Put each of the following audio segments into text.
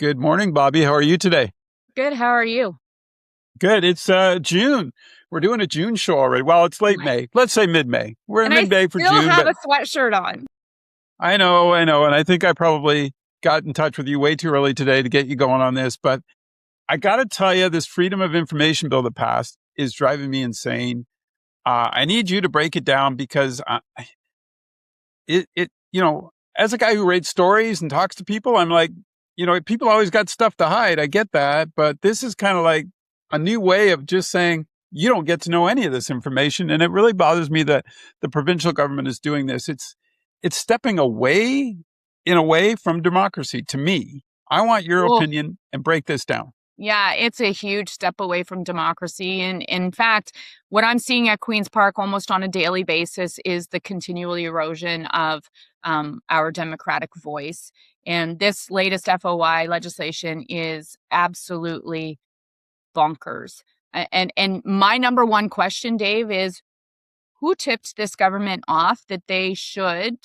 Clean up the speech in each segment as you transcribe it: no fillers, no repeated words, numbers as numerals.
Good morning, Bobby. How are you today? Good. How are you? Good. It's June. We're doing a June show already. Well, it's late May. Let's say mid-May. We're in And I mid-May for still June, have but a sweatshirt on. I know. And I think I probably got in touch with you way too early today to get you going on this. But I got to tell you, this Freedom of Information bill that passed is driving me insane. I need you to break it down because as a guy who reads stories and talks to people, I'm like, people always got stuff to hide. I get that. But this is kind of like a new way of just saying, you don't get to know any of this information. And it really bothers me that the provincial government is doing this. It's stepping away in a way from democracy to me. I want your Well, opinion and break this down. yeah, it's a huge step away from democracy. And in fact, what I'm seeing at Queen's Park almost on a daily basis is the continual erosion of our democratic voice. And this latest FOI legislation is absolutely bonkers. And my number one question, Dave, is who tipped this government off that they should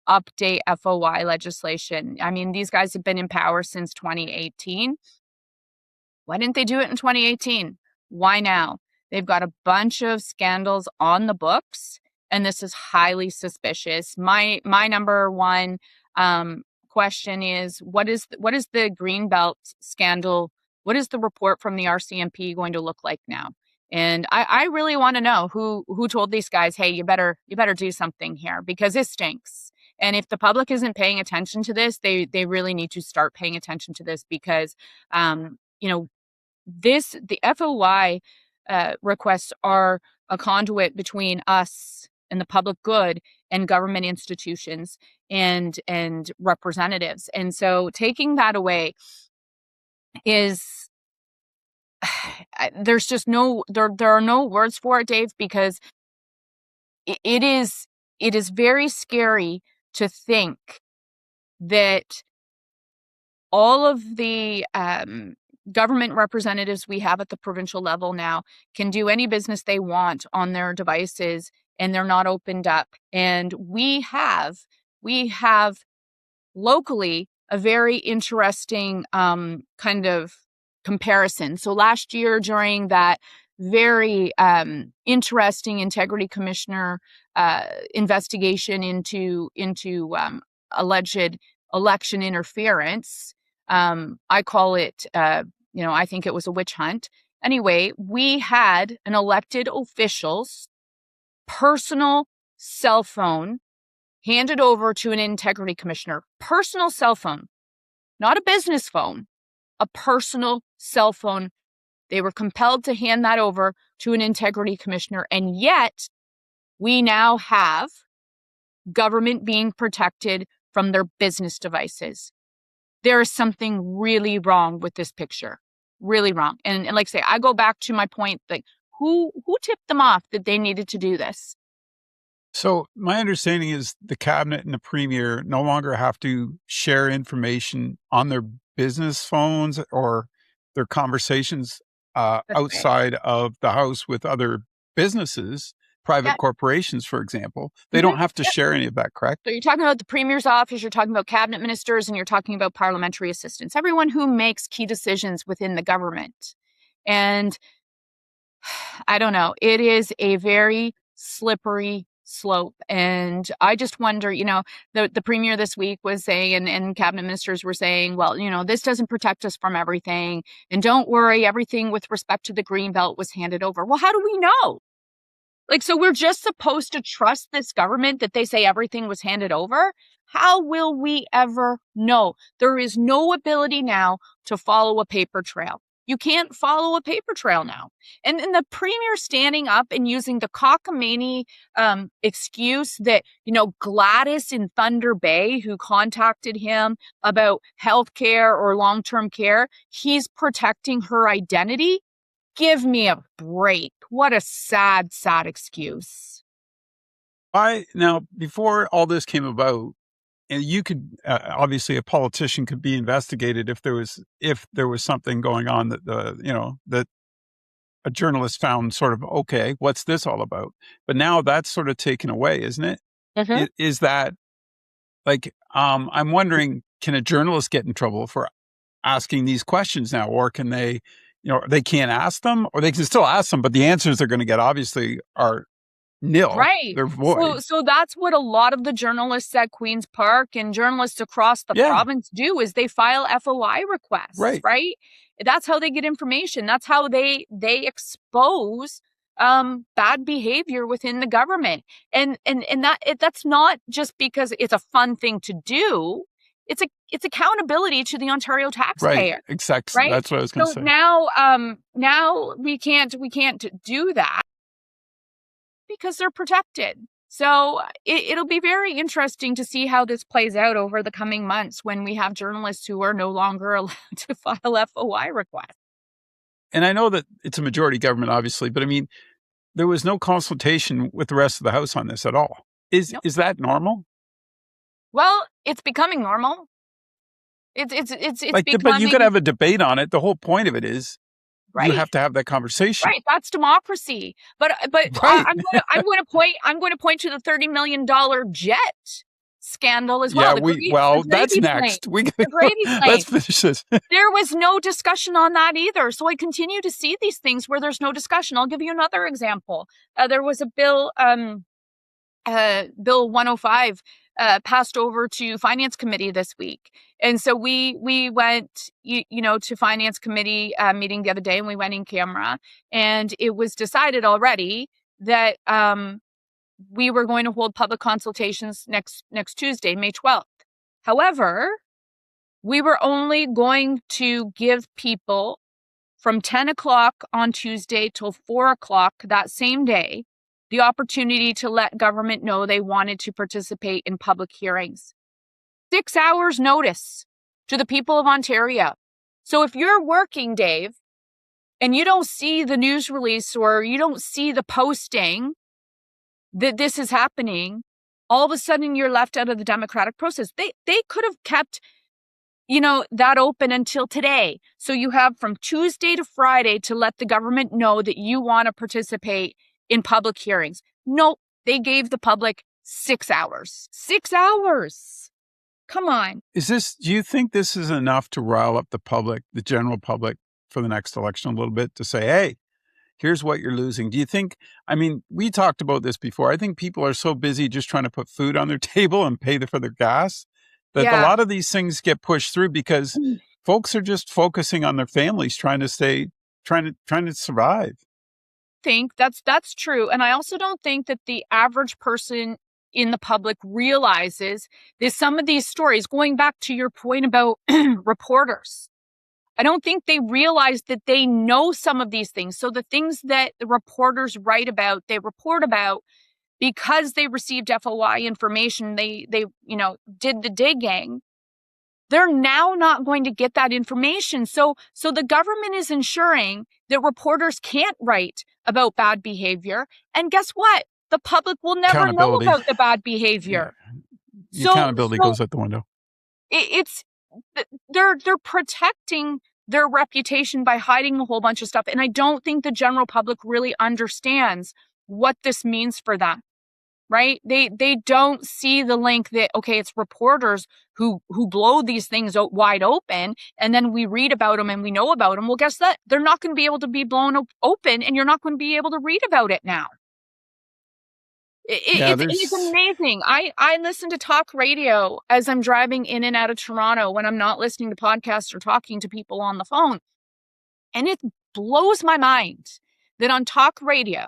update FOI legislation? I mean, these guys have been in power since 2018. Why didn't they do it in 2018? Why now? They've got a bunch of scandals on the books, and this is highly suspicious. My number one question is what is the Greenbelt scandal? What is the report from the RCMP going to look like now? And I really want to know who told these guys, hey, you better do something here because this stinks. And if the public isn't paying attention to this, they really need to start paying attention to this because you know the FOI requests are a conduit between us and the public good and government institutions and representatives. And so taking that away is there's just there are no words for it, Dave, because it is very scary to think that all of the government representatives we have at the provincial level now can do any business they want on their devices and they're not opened up. And we have locally a very interesting kind of comparison. So last year during that very interesting integrity commissioner investigation into alleged election interference, I call it, I think it was a witch hunt. Anyway, we had an elected official's personal cell phone handed over to an integrity commissioner. Personal cell phone, not a business phone, a personal cell phone. They were compelled to hand that over to an integrity commissioner. And yet we now have government being protected from their business devices. There is something really wrong with this picture, really wrong. And like I say, I go back to my point, like who tipped them off that they needed to do this? So my understanding is the cabinet and the premier no longer have to share information on their business phones or their conversations That's right. outside of the house with other businesses, Yeah. private corporations, for example. They Mhm. don't have to share any of that, correct? So you're talking about the premier's office, you're talking about cabinet ministers, and you're talking about parliamentary assistants, everyone who makes key decisions within the government. And I don't know, it is a very slippery slope. And I just wonder, the premier this week was saying, and cabinet ministers were saying, well, this doesn't protect us from everything. And don't worry, everything with respect to the green belt was handed over. Well, how do we know? Like, so we're just supposed to trust this government that they say everything was handed over? How will we ever know? There is no ability now to follow a paper trail. You can't follow a paper trail now. And the premier standing up and using the cockamamie excuse that, Gladys in Thunder Bay, who contacted him about healthcare or long-term care, he's protecting her identity. Give me a break. What a sad, sad excuse. Now, before all this came about, and you could obviously a politician could be investigated if there was something going on that that a journalist found sort of, okay, what's this all about? But now that's sort of taken away, isn't it? Mhm. Is that like, I'm wondering, can a journalist get in trouble for asking these questions now, or can they, they can't ask them, or they can still ask them, but the answers they're going to get obviously are nil. Right. They're void. So that's what a lot of the journalists at Queen's Park and journalists across the Yeah. province do, is they file FOI requests, right? That's how they get information. That's how they expose bad behavior within the government. And that's not just because it's a fun thing to do. It's accountability to the Ontario taxpayer. Right. Exactly. Right? That's what I was going to So say. now we can't do that because they're protected. So it'll be very interesting to see how this plays out over the coming months when we have journalists who are no longer allowed to file FOI requests. And I know that it's a majority government, obviously, but I mean, there was no consultation with the rest of the House on this at all. Is that normal? Well, it's becoming normal. It's like, becoming. But you could have a debate on it. The whole point of it is you have to have that conversation. Right, that's democracy. But Right. I'm going to point to the $30 million jet scandal as well. Yeah, that's next. Let's finish this. There was no discussion on that either. So I continue to see these things where there's no discussion. I'll give you another example. There was a bill, Bill 105, passed over to Finance Committee this week. And so we went, to Finance Committee meeting the other day, and we went in camera, and it was decided already that we were going to hold public consultations next Tuesday, May 12th. However, we were only going to give people from 10 o'clock on Tuesday till 4 o'clock that same day the opportunity to let government know they wanted to participate in public hearings. 6 hours notice to the people of Ontario. So if you're working, Dave, and you don't see the news release or you don't see the posting that this is happening, all of a sudden you're left out of the democratic process. They could have kept, that open until today. So you have from Tuesday to Friday to let the government know that you want to participate in public hearings. No, they gave the public 6 hours. 6 hours. Come on. Do you think this is enough to rile up the public, the general public, for the next election a little bit, to say, hey, here's what you're losing? Do you think, we talked about this before. I think people are so busy just trying to put food on their table and pay for their gas that a lot of these things get pushed through because folks are just focusing on their families, trying to survive. Think that's true. And I also don't think that the average person in the public realizes that some of these stories, going back to your point about reporters, I don't think they realize that they know some of these things. So the things that the reporters write about, they report about because they received FOI information, they did the digging. They're now not going to get that information. So the government is ensuring that reporters can't write about bad behavior. And guess what? The public will never know about the bad behavior. Yeah. So accountability goes out the window. They're protecting their reputation by hiding a whole bunch of stuff. And I don't think the general public really understands what this means for them. Right? They don't see the link that, okay, it's reporters who blow these things out wide open, and then we read about them and we know about them. Well, guess that they're not going to be able to be blown open, and you're not going to be able to read about it now. It's amazing. I listen to talk radio as I'm driving in and out of Toronto when I'm not listening to podcasts or talking to people on the phone. And it blows my mind that on talk radio,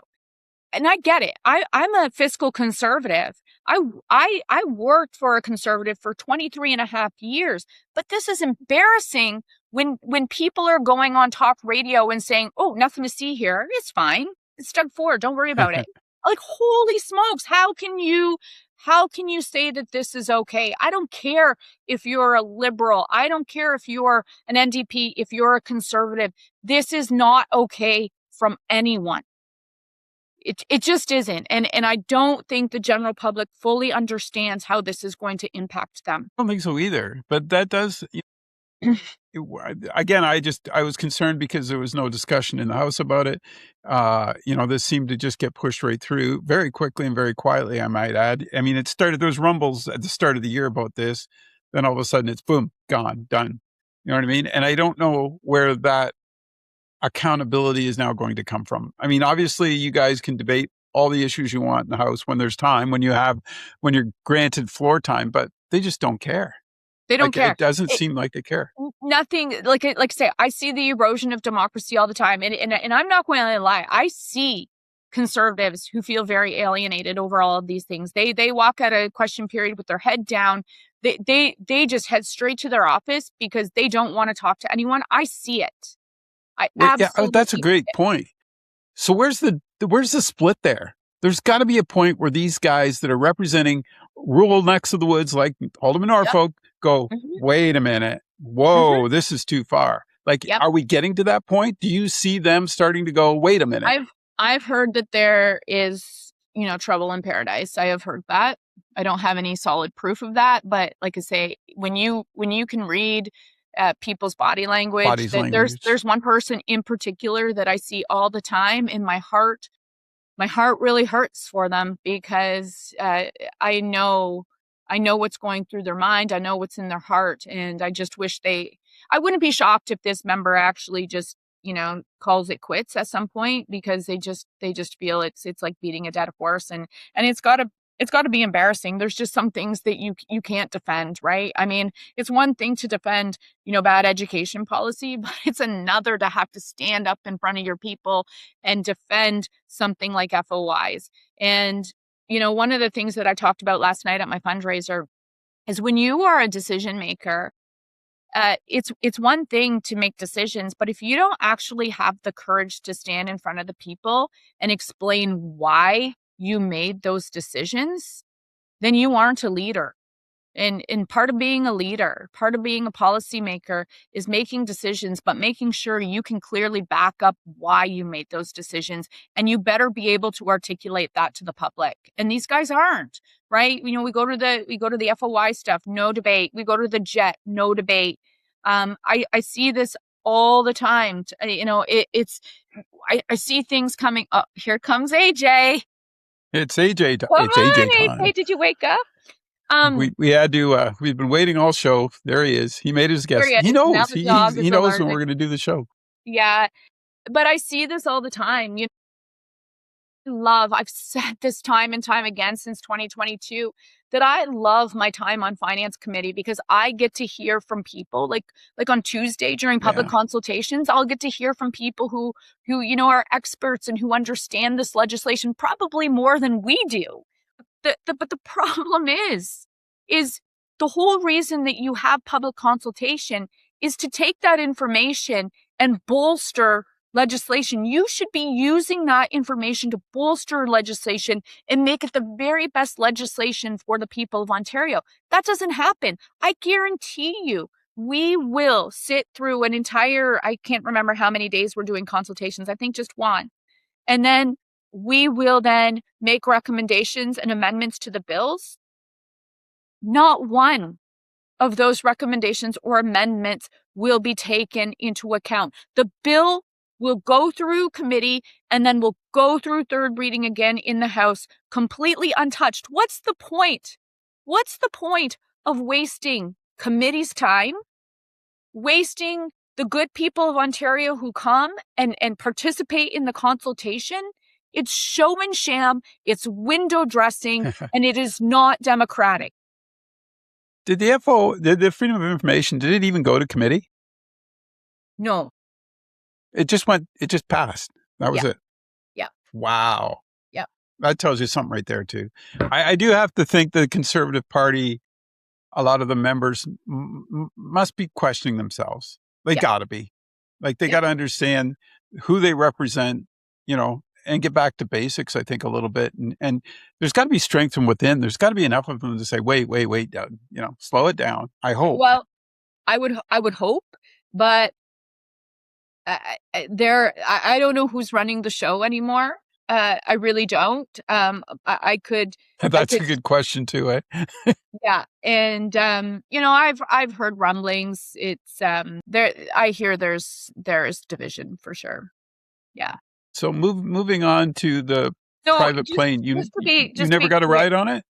and I get it. I'm a fiscal conservative. I worked for a conservative for 23 and a half years, but this is embarrassing when people are going on talk radio and saying, oh, nothing to see here. It's fine. It's Doug Ford. Don't worry about it. Like, holy smokes. How can you say that this is okay? I don't care if you're a liberal. I don't care if you're an NDP, if you're a conservative. This is not okay from anyone. It just isn't. And I don't think the general public fully understands how this is going to impact them. I don't think so either. But that does, again, I was concerned because there was no discussion in the House about it. This seemed to just get pushed right through very quickly and very quietly, I might add. It started, there was rumbles at the start of the year about this. Then all of a sudden it's boom, gone, done. You know what I mean? And I don't know where that accountability is now going to come from. I mean, obviously, you guys can debate all the issues you want in the House when there's time, when you're granted floor time, but they just don't care. They don't Like, care. it doesn't seem like they care. Nothing like I say, I see the erosion of democracy all the time, and I'm not going to lie. I see conservatives who feel very alienated over all of these things. They walk out a question period with their head down. They just head straight to their office because they don't want to talk to anyone. I see it. I Well, yeah, absolutely that's a see great it. point. So where's the split there? There's got to be a point where these guys that are representing rural necks of the woods, like Alderman Yep. Norfolk, go, Hmm. wait a minute. Hmm. Whoa, this is too far. Like, Yep. are we getting to that point? Do you see them starting to go, wait a minute? I've heard that there is, trouble in paradise. I have heard that. I don't have any solid proof of that, but like I say, when you can read people's body language, Body's that language. there's one person in particular that I see all the time, and my heart really hurts for them because I know what's going through their mind. I know what's in their heart, and I just wish I wouldn't be shocked if this member actually just calls it quits at some point because they just feel it's like beating a dead horse, and it's got to be embarrassing. There's just some things that you can't defend, right? I mean, it's one thing to defend bad education policy, but it's another to have to stand up in front of your people and defend something like FOIs. And one of the things that I talked about last night at my fundraiser is when you are a decision maker, it's one thing to make decisions, but if you don't actually have the courage to stand in front of the people and explain why you made those decisions, then you aren't a leader. And part of being a leader, part of being a policymaker is making decisions, but making sure you can clearly back up why you made those decisions. And you better be able to articulate that to the public. And these guys aren't, right? We go to the FOI stuff, no debate. We go to the jet, no debate. I see this all the time. I see things coming up. Here comes AJ. It's AJ. Come It's AJ on, AJ. time. Did you wake up? We had to. We've been waiting all show. There he is. He made his Here guess. he He is. Now knows. the dog He is knows when alerted. we're going to do the show. Yeah, but I see this all the time. I've said this time and time again since 2022 that I love my time on finance committee because I get to hear from people like on Tuesday during public Yeah. consultations. I'll get to hear from people who are experts and who understand this legislation probably more than we do. But the problem is the whole reason that you have public consultation is to take that information and bolster legislation. You should be using that information to bolster legislation and make it the very best legislation for the people of Ontario. That doesn't happen. I guarantee you, we will sit through an entire, I can't remember how many days we're doing consultations. I think just one. And then we will then make recommendations and amendments to the bills. Not one of those recommendations or amendments will be taken into account. The bill will go through committee and then will go through third reading again in the House completely untouched. What's the point? What's the point of wasting committee's time, wasting the good people of Ontario who come and participate in the consultation? It's show and sham, it's window dressing, and it is not democratic. Did the Freedom of Information, did it even go to committee? No. It just passed. That was Yeah. it. Yeah. Wow. Yeah. That tells you something right there too. I do have to think the Conservative Party, a lot of the members must be questioning themselves. They Yeah. gotta be. Like, they Yeah. gotta understand who they represent, and get back to basics, I think, a little bit. And there's got to be strength from within. There's got to be enough of them to say, wait, Doug, slow it down. I hope. Well, I would hope, but I don't know who's running the show anymore. I really don't. I could. That's a good question too, eh? Yeah, and I've heard rumblings. It's there. I hear there's division for sure. Yeah. So moving on to the No, private plane. You never got a clear. ride on it?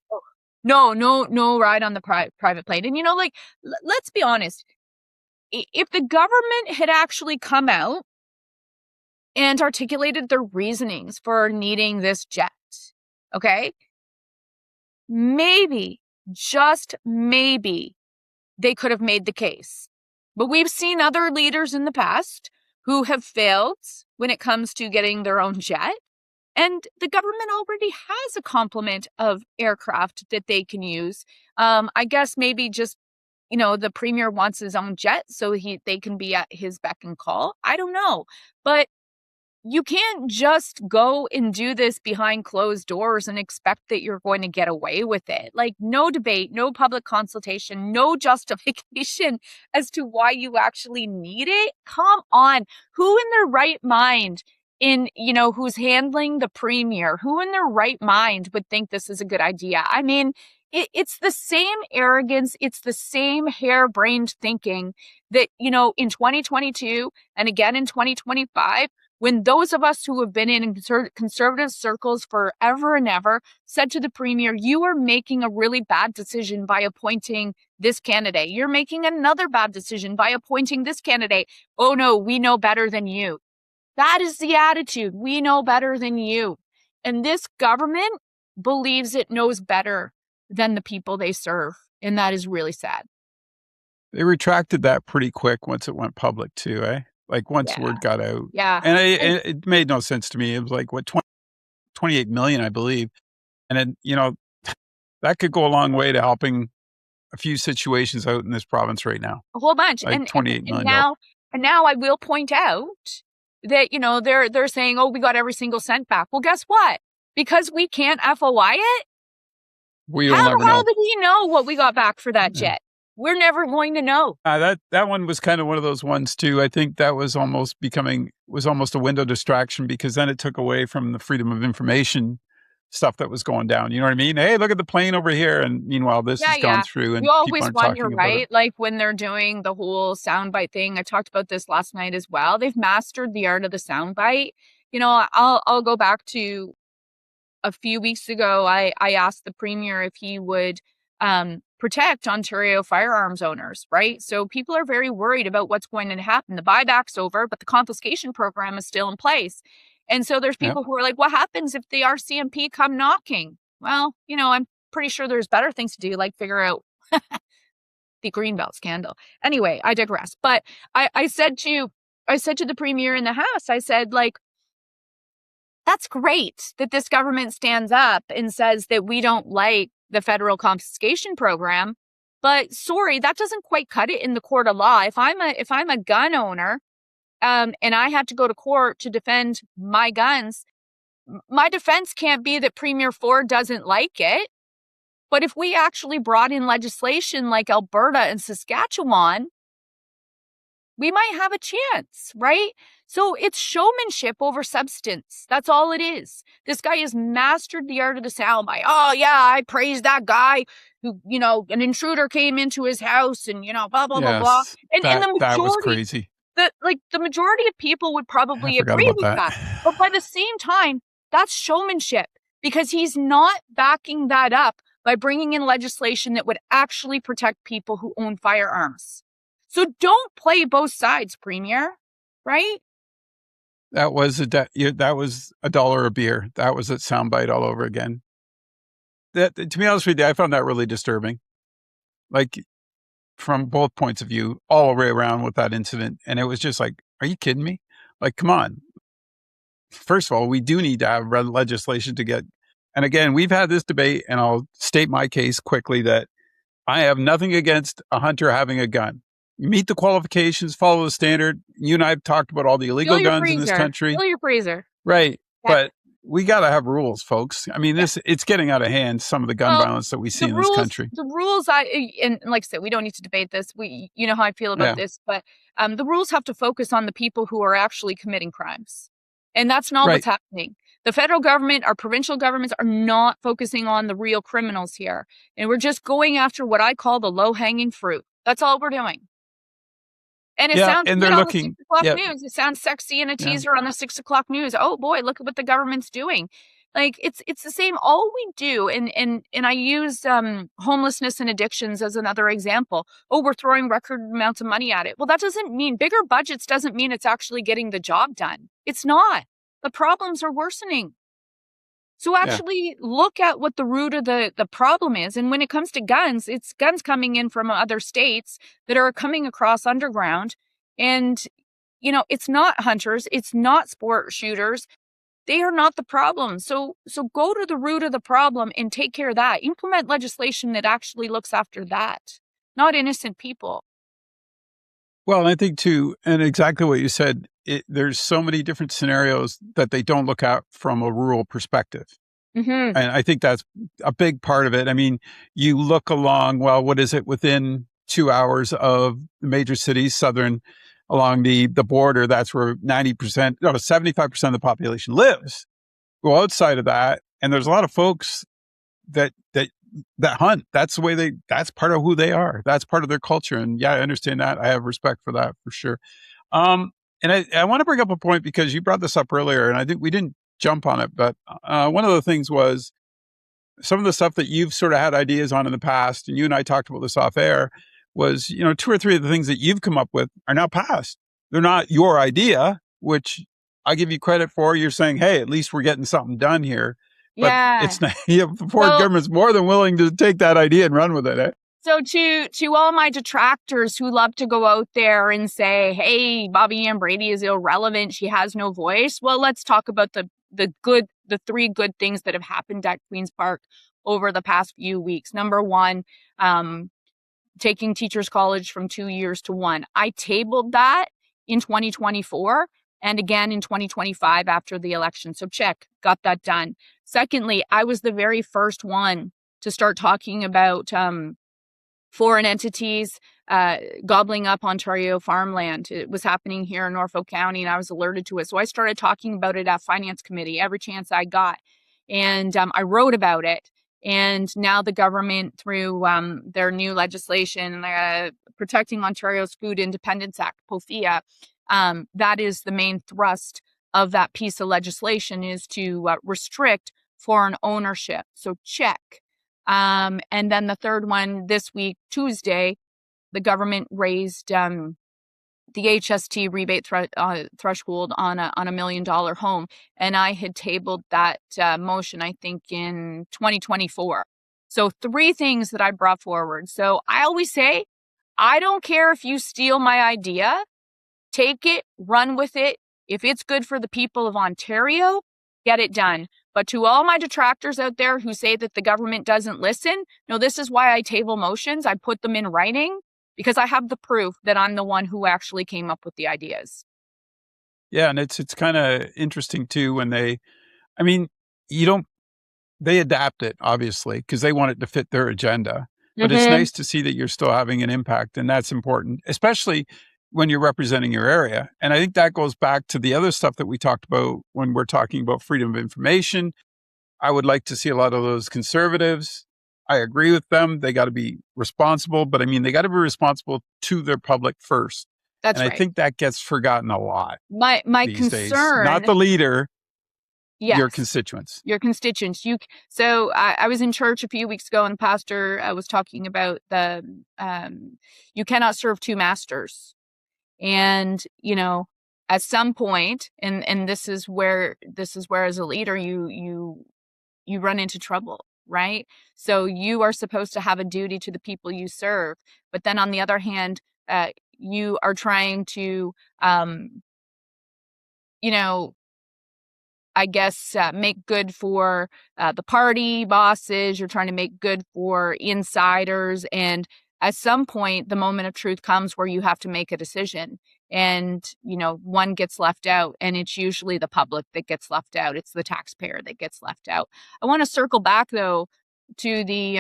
No ride on the private plane. And let's be honest. if the government had actually come out and articulated their reasonings for needing this jet, okay, maybe, just maybe, they could have made the case. But we've seen other leaders in the past who have failed when it comes to getting their own jet. And the government already has a complement of aircraft that they can use. I guess maybe just, the premier wants his own jet so they can be at his beck and call. I don't know. But you can't just go and do this behind closed doors and expect that you're going to get away with it. Like, no debate, no public consultation, no justification as to why you actually need it. Come on. Who in their right mind who's handling the premier, who in their right mind would think this is a good idea? I mean, it's the same arrogance. It's the same harebrained thinking that, in 2022 and again in 2025, when those of us who have been in conservative circles forever and ever said to the premier, you are making a really bad decision by appointing this candidate. You're making another bad decision by appointing this candidate. Oh no, we know better than you. That is the attitude. We know better than you. And this government believes it knows better than the people they serve. And that is really sad. They retracted that pretty quick once it went public too, eh? Like once Yeah. word got out. Yeah. And it made no sense to me. It was like, 28 million, I believe. And then, that could go a long way to helping a few situations out in this province right now. A whole bunch. Like And $28 million. now I will point out that, they're saying, oh, we got every single cent back. Well, guess what? Because we can't FOI it. We'll never know. How did we know what we got back for that jet? We're never going to know. That one was kind of one of those ones too. I think that was almost a window distraction, because then it took away from the freedom of information stuff that was going down. You know what I mean? Hey, look at the plane over here. And meanwhile, this has gone through. And you always people aren't wonder, talking about right? it. Like when they're doing the whole soundbite thing. I talked about this last night as well. They've mastered the art of the soundbite. I'll go back to a few weeks ago. I asked the premier if he would protect Ontario firearms owners, right? So people are very worried about what's going to happen. The buyback's over, but the confiscation program is still in place. And so there's people who are like, what happens if the RCMP come knocking? Well, I'm pretty sure there's better things to do, like figure out the Greenbelt scandal. Anyway, I digress. But I said to the premier in the House, I said, like, that's great that this government stands up and says that we don't like the federal confiscation program, but sorry, that doesn't quite cut it in the court of law. If I'm a gun owner, and I have to go to court to defend my guns, my defense can't be that Premier Ford doesn't like it. But if we actually brought in legislation like Alberta and Saskatchewan, we might have a chance, right? So it's showmanship over substance. That's all it is. This guy has mastered the art of the soundbite. Oh, yeah, I praised that guy who, an intruder came into his house and, blah, blah, blah, blah. And the majority, that was crazy. The majority of people would probably agree with that. But by the same time, that's showmanship, because he's not backing that up by bringing in legislation that would actually protect people who own firearms. So don't play both sides, Premier, right? That was $1 a beer. That was a soundbite all over again. To be honest with you, I found that really disturbing. Like, from both points of view, all the way around with that incident. And it was just like, are you kidding me? Like, come on. First of all, we do need to have legislation to get, and again, we've had this debate, and I'll state my case quickly, that I have nothing against a hunter having a gun. You meet the qualifications, follow the standard. You and I have talked about all the illegal guns in this country. Fill your freezer. Right. Yeah. But we got to have rules, folks. I mean, it's getting out of hand, some of the gun violence that we see in this country. The rules, and like I said, we don't need to debate this. You know how I feel about this, but the rules have to focus on the people who are actually committing crimes. And that's not what's happening. The federal government, our provincial governments are not focusing on the real criminals here. And we're just going after what I call the low-hanging fruit. That's all we're doing. And it sounds, and they're looking, the 6 o'clock news. It sounds sexy in a teaser on the 6 o'clock news. Oh boy, look at what the government's doing. Like it's the same. All we do, and I use homelessness and addictions as another example. Oh, we're throwing record amounts of money at it. Well, that doesn't mean bigger budgets doesn't mean it's actually getting the job done. It's not. The problems are worsening. So Yeah. actually look at what the root of the problem is. And when it comes to guns, it's guns coming in from other states that are coming across underground. And, it's not hunters, it's not sport shooters. They are not the problem. So go to the root of the problem and take care of that. Implement legislation that actually looks after that, not innocent people. Well, I think too, and exactly what you said, there's so many different scenarios that they don't look at from a rural perspective. Mm-hmm. And I think that's a big part of it. I mean, you look along, well, what is it within 2 hours of the major cities, southern along the border? That's where 90%, no, 75% of the population lives. Go outside of that, and there's a lot of folks that hunt. That's the way that's part of who they are. That's part of their culture. And yeah, I understand that. I have respect for that for sure. And I want to bring up a point because you brought this up earlier, and I think we didn't jump on it, but one of the things was some of the stuff that you've sort of had ideas on in the past, and you and I talked about this off air, was, two or three of the things that you've come up with are now passed. They're not your idea, which I give you credit for. You're saying, hey, at least we're getting something done here. But Yeah. it's not, the Ford So government's more than willing to take that idea and run with it. Eh? So to all my detractors who love to go out there and say, "Hey, Bobbi Ann Brady is irrelevant. She has no voice." Well, let's talk about the three good things that have happened at Queen's Park over the past few weeks. Number one, taking Teachers College from 2 years to one. I tabled that in 2024 and again in 2025 after the election. So check, got that done. Secondly, I was the very first one to start talking about foreign entities gobbling up Ontario farmland. It was happening here in Norfolk County, and I was alerted to it. So I started talking about it at Finance Committee every chance I got. And I wrote about it. And now the government, through their new legislation, Protecting Ontario's Food Independence Act, POFIA, that is the main thrust of that piece of legislation, is to restrict foreign ownership. So check. And then the third one this week, Tuesday, the government raised the HST rebate threshold on a $1 million home. And I had tabled that motion, I think, in 2024. So 3 things that I brought forward. So I always say, I don't care if you steal my idea, take it, run with it. If it's good for the people of Ontario, get it done. But to all my detractors out there who say that the government doesn't listen, no, this is why I table motions. I put them in writing because I have the proof that I'm the one who actually came up with the ideas. Yeah, and it's kind of interesting too when I mean, you don't they adapt it obviously because they want it to fit their agenda. But it's Mm-hmm. nice to see that you're still having an impact, and that's important, especially when you're representing your area. And I think that goes back to the other stuff that we talked about when we're talking about freedom of information. I would like to see a lot of those conservatives. I agree with them. They got to be responsible, but I mean, they got to be responsible to their public first. And That's I right. think that gets forgotten a lot My these days. Not concern, the leader, your yes, constituents. your constituents. So I was in church a few weeks ago, and the pastor was talking about the you cannot serve 2 masters. And at some point, and this is where as a leader you run into trouble, right? So you are supposed to have a duty to the people you serve, but then on the other hand, you are trying to you know I guess make good for the party bosses. You're trying to make good for insiders. And at some point, the moment of truth comes where you have to make a decision. And, one gets left out, and it's usually the public that gets left out. It's the taxpayer that gets left out. I want to circle back, though, to the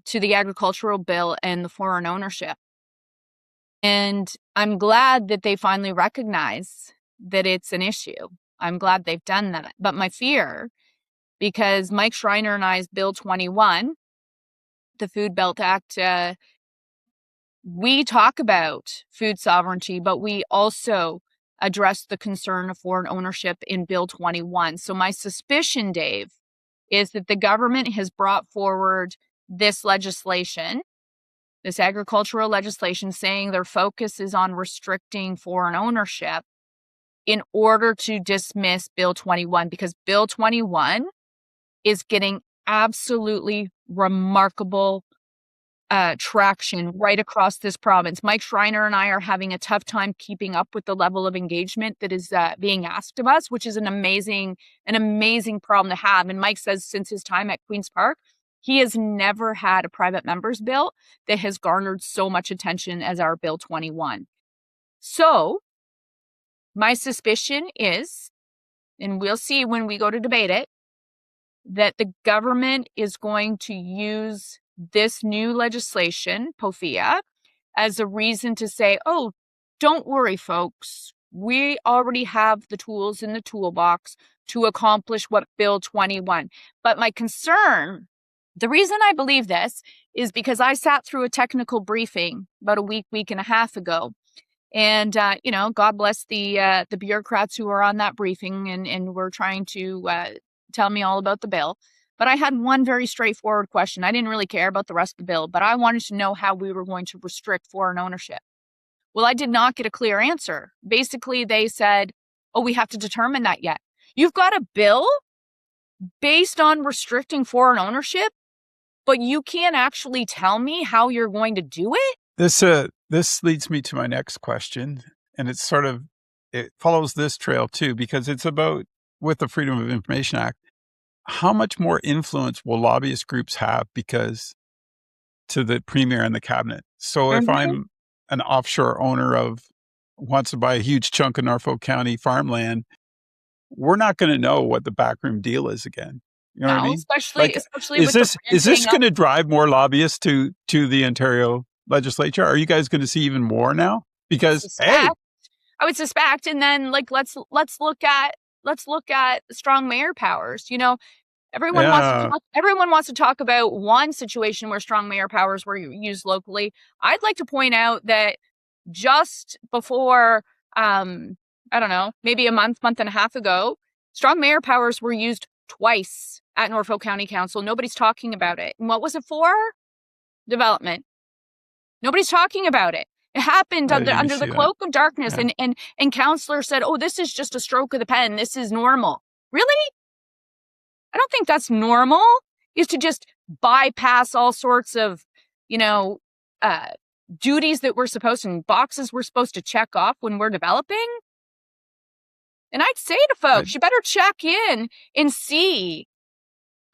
agricultural bill and the foreign ownership. And I'm glad that they finally recognize that it's an issue. I'm glad they've done that. But my fear, because Mike Schreiner and I's Bill 21, the Food Belt Act, we talk about food sovereignty, but we also address the concern of foreign ownership in Bill 21. So my suspicion, Dave, is that the government has brought forward this legislation, this agricultural legislation, saying their focus is on restricting foreign ownership in order to dismiss Bill 21, because Bill 21 is getting absolutely remarkable traction right across this province. Mike Schreiner and I are having a tough time keeping up with the level of engagement that is being asked of us, which is an amazing problem to have. And Mike says since his time at Queen's Park, he has never had a private member's bill that has garnered so much attention as our Bill 21. So my suspicion is, and we'll see when we go to debate it, that the government is going to use this new legislation, POFIA, as a reason to say, oh, don't worry, folks. We already have the tools in the toolbox to accomplish what Bill 21. But my concern, the reason I believe this is because I sat through a technical briefing about a week and a half ago. And, God bless the bureaucrats who were on that briefing and were trying to tell me all about the bill. But I had one very straightforward question. I didn't really care about the rest of the bill, but I wanted to know how we were going to restrict foreign ownership. Well, I did not get a clear answer. Basically, they said, oh, we have to determine that yet. You've got a bill based on restricting foreign ownership, but you can't actually tell me how you're going to do it? This leads me to my next question, and it follows this trail too, because it's about, with the Freedom of Information Act, how much more influence will lobbyist groups have to the premier and the cabinet? So if I'm an offshore owner wants to buy a huge chunk of Norfolk County farmland, we're not going to know what the backroom deal is again. You know what I mean? Especially is this going to drive more lobbyists to the Ontario legislature? Are you guys going to see even more now? Because I would suspect, and then let's look at strong mayor powers. Everyone wants to talk about one situation where strong mayor powers were used locally. I'd like to point out that just before, maybe a month and a half ago, strong mayor powers were used twice at Norfolk County Council. Nobody's talking about it. And what was it for? Development. Nobody's talking about it. It happened under the cloak of darkness. Yeah. And councillors said, oh, this is just a stroke of the pen. This is normal. Really? I don't think that's normal, is to just bypass all sorts of, duties that we're supposed to, and boxes we're supposed to check off when we're developing. And I'd say to folks, you better check in and see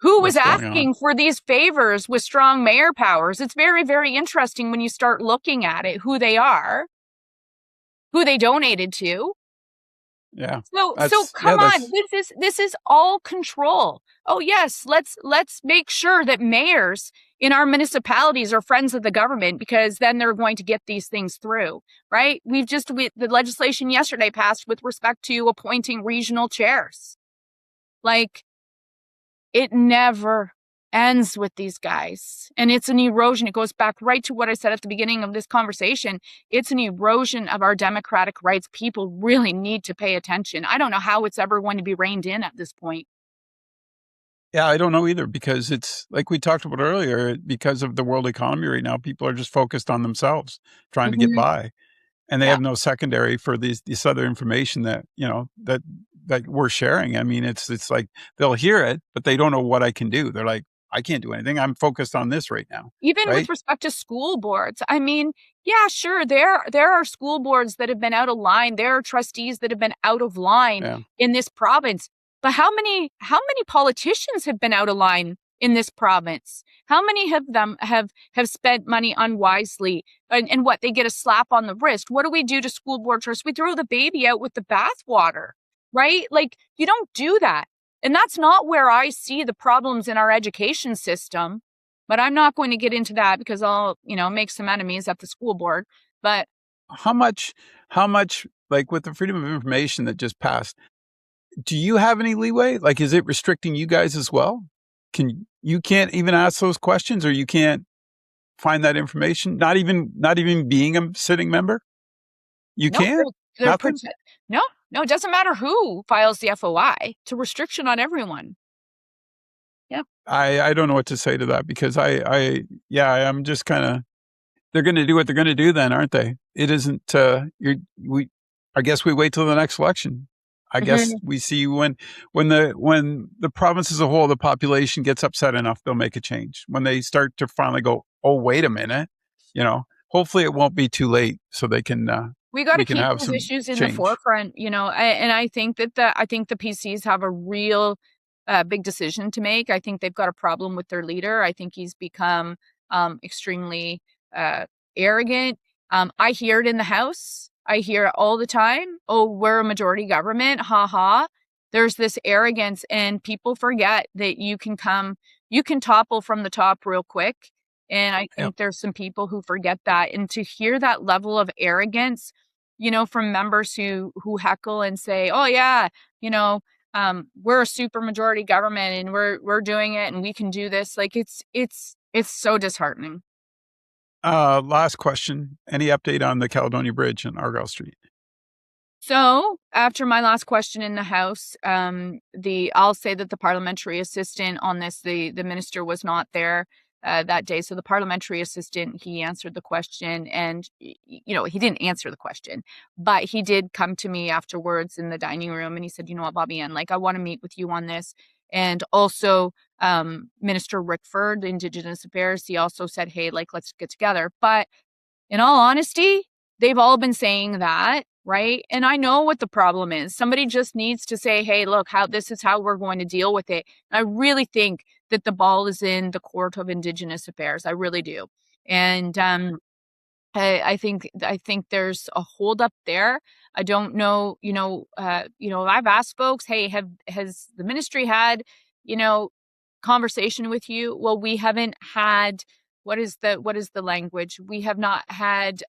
who was asking for these favors with strong mayor powers. It's very, very interesting when you start looking at it, who they are, who they donated to. Yeah. So come on, this is all control. Oh yes, let's make sure that mayors in our municipalities are friends of the government, because then they're going to get these things through, right? The legislation yesterday passed with respect to appointing regional chairs. It never ends with these guys. And it's an erosion. It goes back right to what I said at the beginning of this conversation. It's an erosion of our democratic rights. People really need to pay attention. I don't know how it's ever going to be reined in at this point. Yeah, I don't know either, because it's like we talked about earlier, because of the world economy right now, people are just focused on themselves, trying to get by. And they have no secondary for this other information that, that we're sharing. I mean, it's like they'll hear it, but they don't know what I can do. They're like, I can't do anything. I'm focused on this right now. Even with respect to school boards. I mean, yeah, sure. There are school boards that have been out of line. There are trustees that have been out of line in this province. But how many politicians have been out of line in this province? How many of them have spent money unwisely? And what, they get a slap on the wrist? What do we do to school board trustees? We throw the baby out with the bathwater, right? You don't do that. And that's not where I see the problems in our education system. But I'm not going to get into that, because I'll, make some enemies at the school board. But how much, with the Freedom of Information that just passed, do you have any leeway? Is it restricting you guys as well? You can't even ask those questions, or you can't find that information? Not even being a sitting member? You can't? No, no, it doesn't matter who files the FOI. It's a restriction on everyone. Yeah. I don't know what to say to that because I'm just kind of, they're going to do what they're going to do then, aren't they? It isn't, I guess we wait till the next election. I guess Mhm. we see when the province as a whole, the population gets upset enough, they'll make a change. When they start to finally go, oh, wait a minute, hopefully it won't be too late so We got to we can keep have those some issues in the change. forefront, and I think that the PCs have a real big decision to make. I think they've got a problem with their leader. I think he's become extremely uh, arrogant. I hear it in the House. I hear it all the time. Oh, we're a majority government. Ha ha. There's this arrogance, and people forget that you can topple from the top real quick. And I Yep. think there's some people who forget that. And to hear that level of arrogance, from members who heckle and say, "Oh yeah, you know, we're a super majority government and we're doing it and we can do this." Like it's so disheartening. Last question. Any update on the Caledonia Bridge in Argyle Street? So after my last question in the House, I'll say that the parliamentary assistant on this, the minister was not there that day. So the parliamentary assistant, he answered the question, and he didn't answer the question, but he did come to me afterwards in the dining room, and he said, "You know what, Bobby Ann, like I want to meet with you on this." And also, Minister Rickford, Indigenous Affairs, he also said, "Hey, like let's get together." But in all honesty, they've all been saying that, right? And I know what the problem is. Somebody just needs to say, "Hey, look, how this is how we're going to deal with it." And I really think that the ball is in the court of Indigenous Affairs. I really do. And I think there's a holdup there. I don't know, I've asked folks, "Hey, has the ministry had, you know, conversation with you?" Well, we haven't had what is the language? We have not had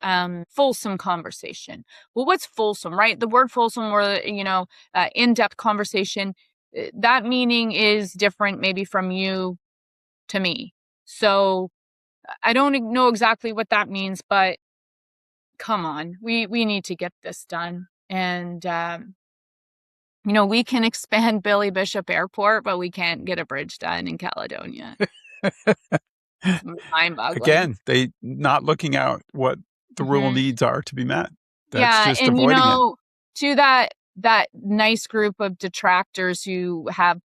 fulsome conversation. Well, what's fulsome, right? The word fulsome or in-depth conversation, that meaning is different maybe from you to me. So I don't know exactly what that means, but come on, we need to get this done. And we can expand Billy Bishop Airport, but we can't get a bridge done in Caledonia. It's mind-boggling. Again, they not looking out what the real Mhm. needs are to be met. That's Yeah, just and avoiding it. to that nice group of detractors who have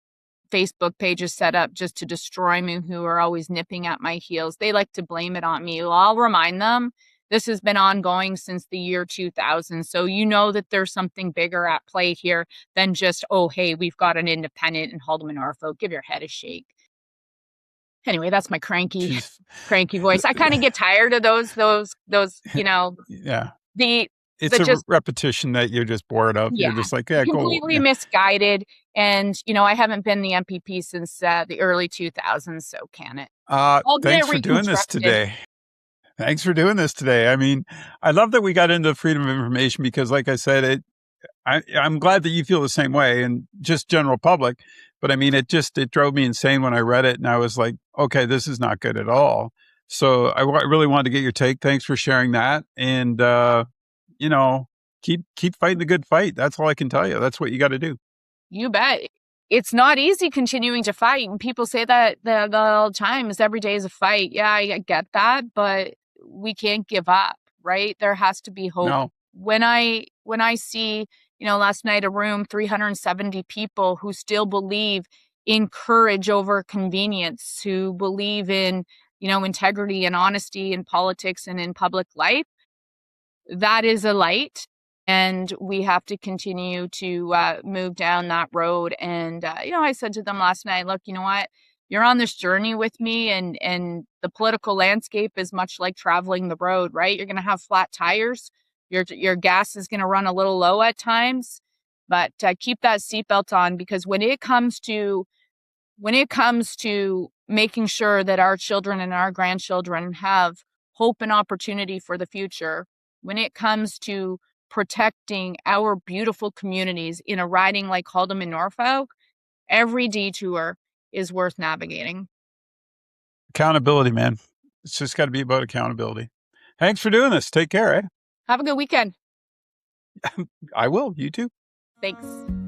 Facebook pages set up just to destroy me, who are always nipping at my heels, they like to blame it on me. Well, I'll remind them this has been ongoing since the year 2000. So you know that there's something bigger at play here than just, "Oh, hey, we've got an independent in Haldeman Norfolk. Give your head a shake." Anyway, that's my She's, cranky voice. I kind of get tired of yeah, the it's the a just repetition that you're just bored of. You're yeah, just like, yeah, go. completely Yeah. misguided. And I haven't been the MPP since the early 2000s, so can it? I'll get it Thanks for doing this reconstructed. today. Thanks for doing this today. I mean, I love that we got into freedom of information because, like I said, I'm glad that you feel the same way and just general public. But I mean, it drove me insane when I read it and I was like, okay, this is not good at all. So I really wanted to get your take. Thanks for sharing that. And, you know, keep fighting the good fight. That's all I can tell you. That's what you got to do. You bet. It's not easy continuing to fight. And people say that all the time is every day is a fight. Yeah, I get that, but we can't give up, right? There has to be hope. No, When I see, last night a room 370 people who still believe in courage over convenience, who believe in, integrity and honesty in politics and in public life, that is a light, and we have to continue to move down that road. And I said to them last night, "Look, you know what, you're on this journey with me, and the political landscape is much like traveling the road, right? You're going to have flat tires, your gas is going to run a little low at times, but keep that seatbelt on, because when it comes to making sure that our children and our grandchildren have hope and opportunity for the future, when it comes to protecting our beautiful communities in a riding like Haldeman Norfolk, every detour is worth navigating." accountability, man. It's just got to be about accountability. Thanks for doing this. Take care, eh? Have a good weekend. I will. You too. Thanks.